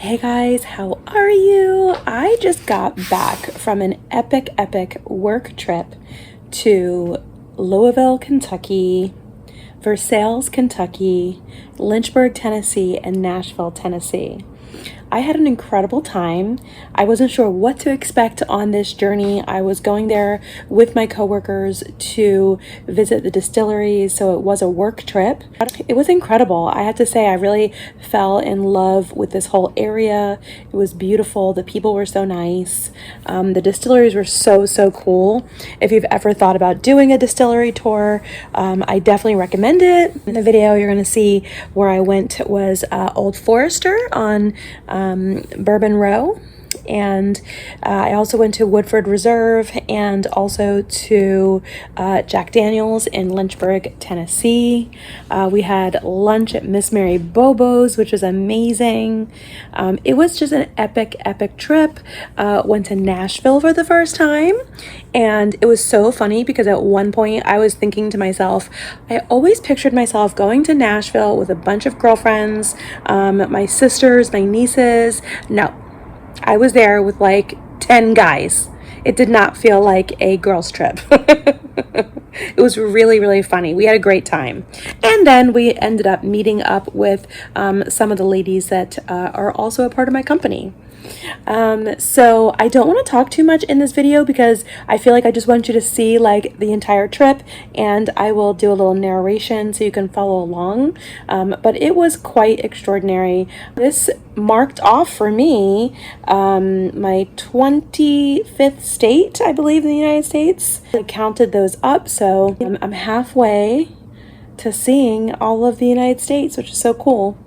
Hey guys, how are you? I just got back from an epic work trip to Louisville, Kentucky, Versailles, Kentucky, Lynchburg, Tennessee, and Nashville, Tennessee. I had an incredible time. I wasn't sure what to expect on this journey. I was going there with my coworkers to visit the distilleries, so it was a work trip. It was incredible. I have to say, I really fell in love with this whole area. It was beautiful. The people were so nice. The distilleries were so cool. If you've ever thought about doing a distillery tour, I definitely recommend it. In the video, you're going to see where I went was Old Forester on Bourbon Row, and I also went to Woodford Reserve and also to Jack Daniel's in Lynchburg, Tennessee. We had lunch at Miss Mary Bobo's, which was amazing. It was just an epic trip. Went to Nashville for the first time, and it was so funny because at one point I was thinking to myself, I always pictured myself going to Nashville with a bunch of girlfriends, my sisters, my nieces. No, I was there with like 10 guys. It did not feel like a girls' trip. It was really funny. We had a great time. And then we ended up meeting up with some of the ladies that are also a part of my company. So I don't want to talk too much in this video because I feel like I just want you to see like the entire trip, and I will do a little narration so you can follow along. But it was quite extraordinary. This marked off for me my 25th state, I believe, in the United States. I counted those up, so I'm halfway to seeing all of the United States, which is so cool.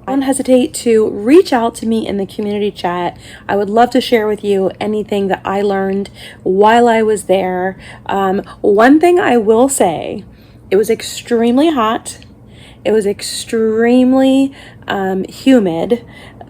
Don't hesitate to reach out to me in the community chat. I would love to share with you anything that I learned while I was there. One thing I will say, it was extremely hot. It was extremely humid.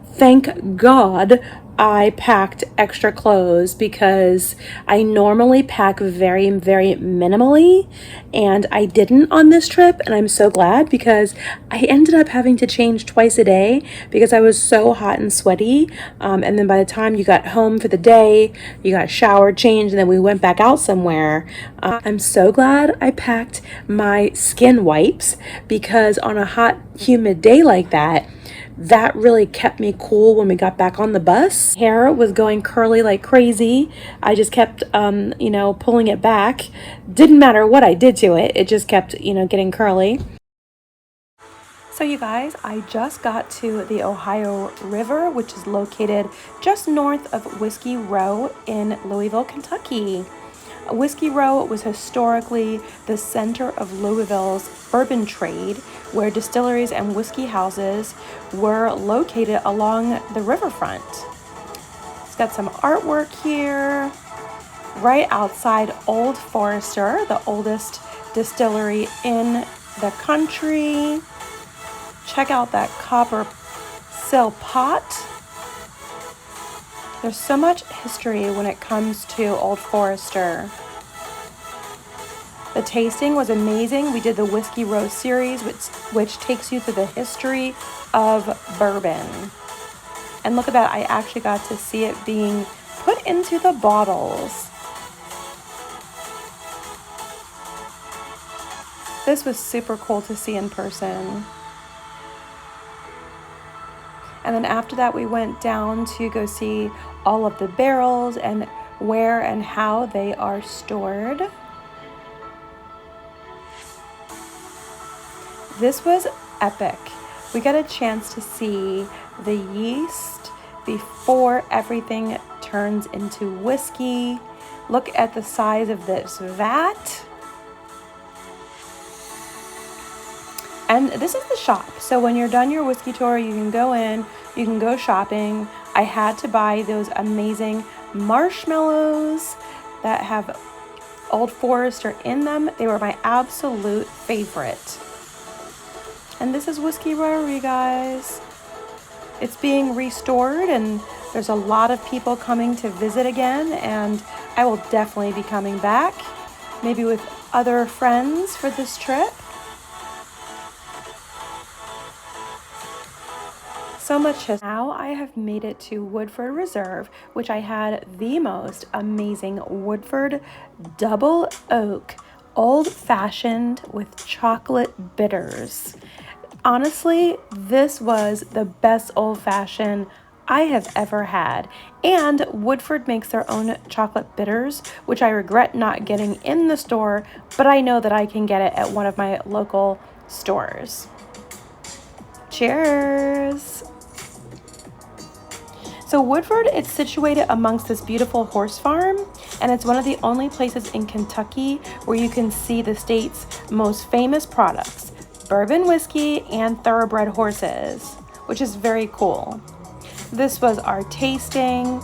Thank God I packed extra clothes because I normally pack very minimally, and I didn't on this trip, and I'm so glad because I ended up having to change twice a day because I was so hot and sweaty, and then by the time you got home for the day, you got showered, changed, and then we went back out somewhere. I'm so glad I packed my skin wipes because on a hot, humid day like that really kept me cool when we got back on the bus. Hair was going curly like crazy. I just kept, pulling it back. Didn't matter what I did to it. It just kept, getting curly. So you guys, I just got to the Ohio River, which is located just north of Whiskey Row in Louisville, Kentucky. Whiskey Row was historically the center of Louisville's bourbon trade, where distilleries and whiskey houses were located along the riverfront. It's got some artwork here. Right outside Old Forester, the oldest distillery in the country. Check out that copper sill pot. There's so much history when it comes to Old Forester. The tasting was amazing. We did the Whiskey Row series, which takes you through the history of bourbon. And look at that, I actually got to see it being put into the bottles. This was super cool to see in person. And then after that, we went down to go see all of the barrels and where and how they are stored. This was epic. We got a chance to see the yeast before everything turns into whiskey. Look at the size of this vat. And this is the shop. So when you're done your whiskey tour, you can go in, you can go shopping. I had to buy those amazing marshmallows that have Old Forester in them. They were my absolute favorite. And this is Whiskey Row, you guys. It's being restored, and there's a lot of people coming to visit again, and I will definitely be coming back, maybe with other friends for this trip. so much history. Now I have made it to Woodford Reserve, which I had the most amazing Woodford double oak old fashioned with chocolate bitters. Honestly, this was the best old fashioned I have ever had. And Woodford makes their own chocolate bitters, which I regret not getting in the store, but I know that I can get it at one of my local stores. Cheers! So Woodford, it's situated amongst this beautiful horse farm, and it's one of the only places in Kentucky where you can see the state's most famous products, bourbon whiskey and thoroughbred horses, which is very cool. This was our tasting.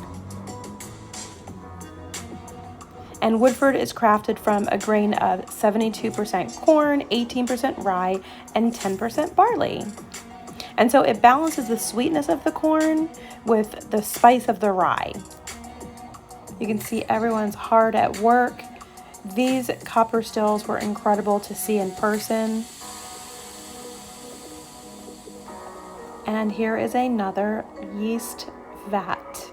And Woodford is crafted from a grain of 72% corn, 18% rye, and 10% barley. And so it balances the sweetness of the corn with the spice of the rye. You can see everyone's hard at work. These copper stills were incredible to see in person. And here is another yeast vat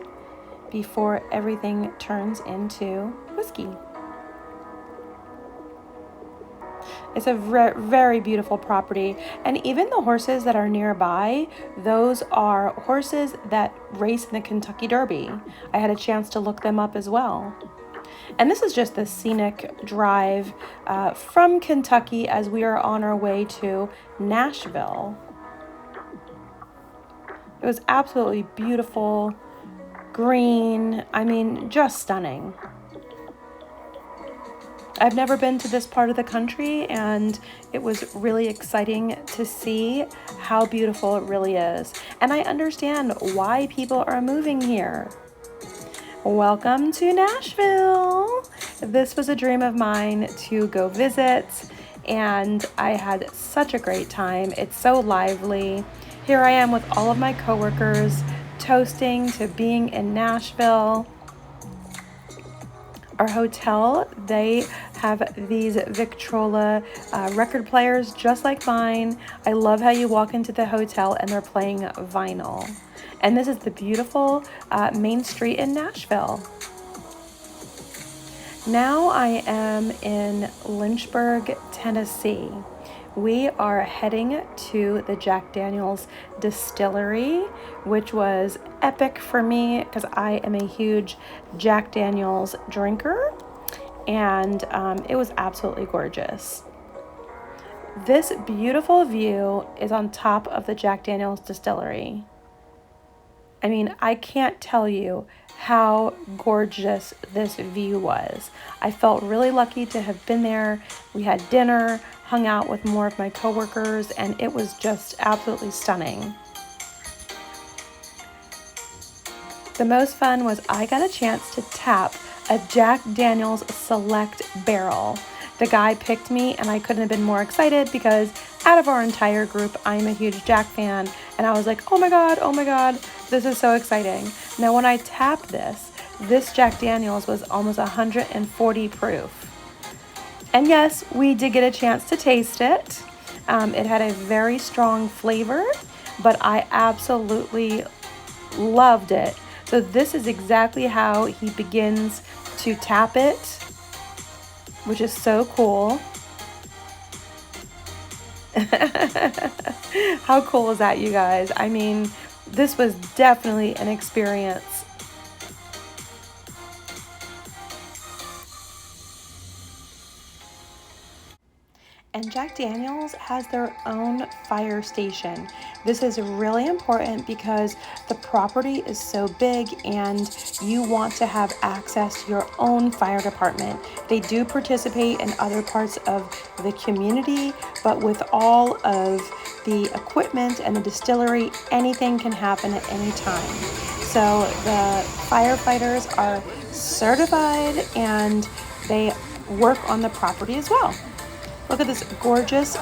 before everything turns into whiskey. It's a very beautiful property, and even the horses that are nearby, those are horses that race in the Kentucky Derby. I had a chance to look them up as well. And this is just the scenic drive from Kentucky as we are on our way to Nashville. It was absolutely beautiful, green, I mean, just stunning. I've never been to this part of the country, and it was really exciting to see how beautiful it really is. And I understand why people are moving here. Welcome to Nashville. This was a dream of mine to go visit, and I had such a great time. It's so lively. Here I am with all of my coworkers toasting to being in Nashville. Our hotel, they have these Victrola record players just like mine. I love how you walk into the hotel and they're playing vinyl. And this is the beautiful main street in Nashville. Now I am in Lynchburg, Tennessee. We are heading to the Jack Daniel's distillery, which was epic for me because I am a huge Jack Daniel's drinker, and it was absolutely gorgeous. This beautiful view is on top of the Jack Daniel's distillery. I mean, I can't tell you how gorgeous this view was. I felt really lucky to have been there. We had dinner, hung out with more of my coworkers, and it was just absolutely stunning. The most fun was I got a chance to tap a Jack Daniel's Select barrel. The guy picked me, and I couldn't have been more excited because out of our entire group, I'm a huge Jack fan, and I was like, oh my God, this is so exciting. Now, when I tapped this Jack Daniel's was almost 140 proof. And yes, we did get a chance to taste it. It had a very strong flavor, but I absolutely loved it. So this is exactly how he begins to tap it, which is so cool. How cool is that, you guys? I mean, this was definitely an experience. And Jack Daniel's has their own fire station. This is really important because the property is so big and you want to have access to your own fire department. They do participate in other parts of the community, but with all of the equipment and the distillery, anything can happen at any time. So the firefighters are certified and they work on the property as well. Look at this gorgeous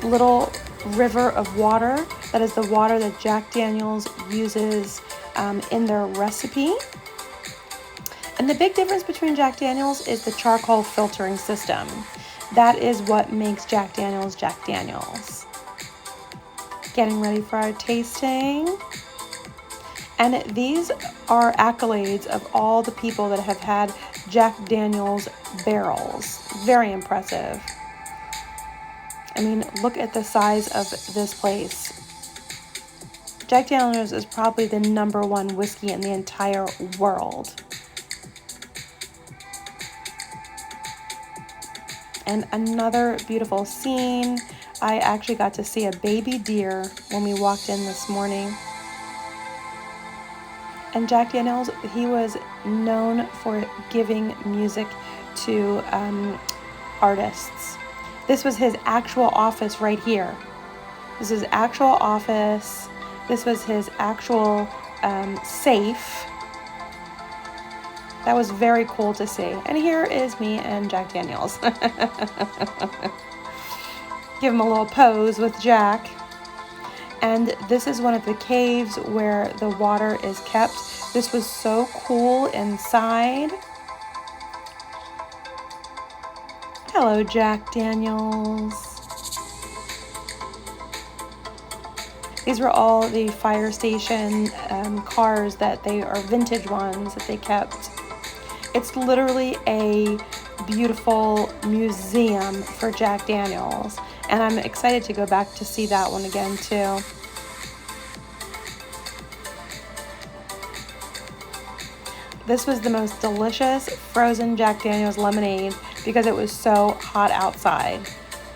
little river of water. That is the water that Jack Daniel's uses in their recipe. And the big difference between Jack Daniel's is the charcoal filtering system. That is what makes Jack Daniel's Jack Daniel's. getting ready for our tasting. And these are accolades of all the people that have had Jack Daniel's barrels. Very impressive. I mean, look at the size of this place. Jack Daniel's is probably the #1 whiskey in the entire world. And another beautiful scene. I actually got to see a baby deer when we walked in this morning. And Jack Daniel's, he was known for giving music to artists. This was his actual office right here. This is his actual office. This was his actual safe. That was very cool to see. And here is me and Jack Daniel's. Give him a little pose with Jack. And this is one of the caves where the water is kept. This was so cool inside. Hello, Jack Daniel's. These were all the fire station cars that they are vintage ones that they kept. It's literally a beautiful museum for Jack Daniel's. And I'm excited to go back to see that one again too. This was the most delicious frozen Jack Daniel's lemonade because it was so hot outside.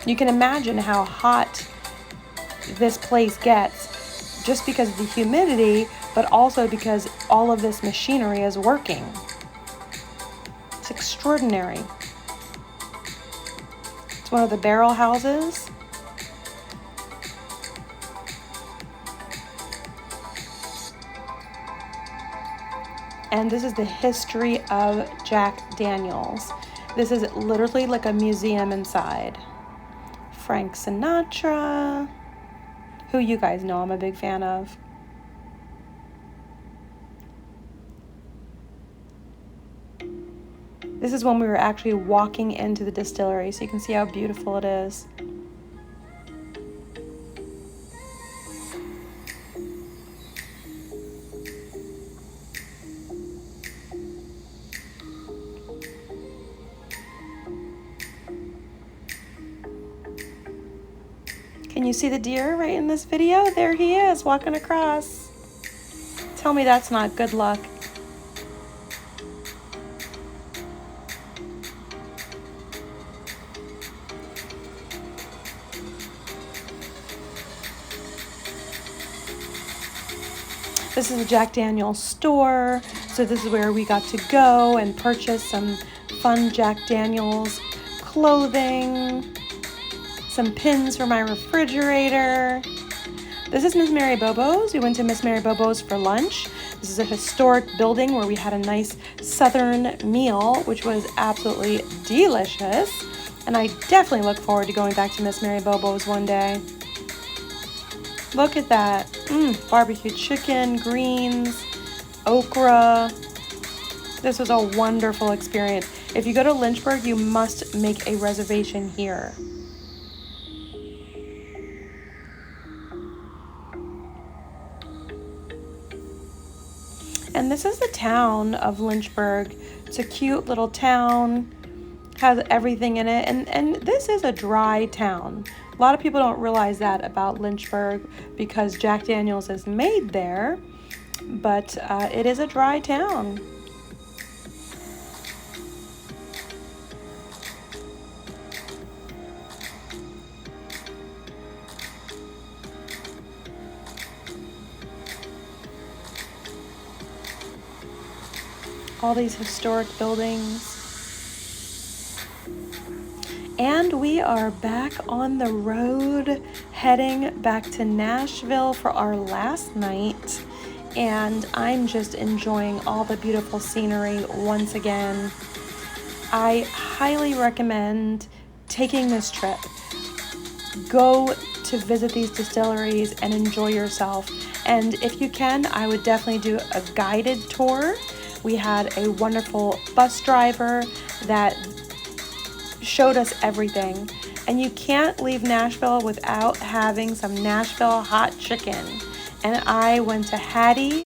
You can imagine how hot this place gets just because of the humidity, but also because all of this machinery is working. It's extraordinary. It's one of the barrel houses. And this is the history of Jack Daniel's. This is literally like a museum inside. Frank Sinatra, who you guys know I'm a big fan of. This is when we were actually walking into the distillery, so you can see how beautiful it is. Can you see the deer right in this video? There he is, walking across. Tell me that's not good luck. This is the Jack Daniel's store. So this is where we got to go and purchase some fun Jack Daniel's clothing, some pins for my refrigerator. This is Miss Mary Bobo's. We went to Miss Mary Bobo's for lunch. This is a historic building where we had a nice southern meal, which was absolutely delicious. And I definitely look forward to going back to Miss Mary Bobo's one day. Look at that. Barbecue chicken, greens, okra. This was a wonderful experience. If you go to Lynchburg, you must make a reservation here. And this is the town of Lynchburg. It's a cute little town, has everything in it, and this is a dry town. A lot of people don't realize that about Lynchburg because Jack Daniel's is made there, but it is a dry town. All these historic buildings. And we are back on the road, heading back to Nashville for our last night. And I'm just enjoying all the beautiful scenery once again. I highly recommend taking this trip. Go to visit these distilleries and enjoy yourself. And if you can, I would definitely do a guided tour. We had a wonderful bus driver that showed us everything, And you can't leave Nashville without having some Nashville hot chicken. And I went to Hattie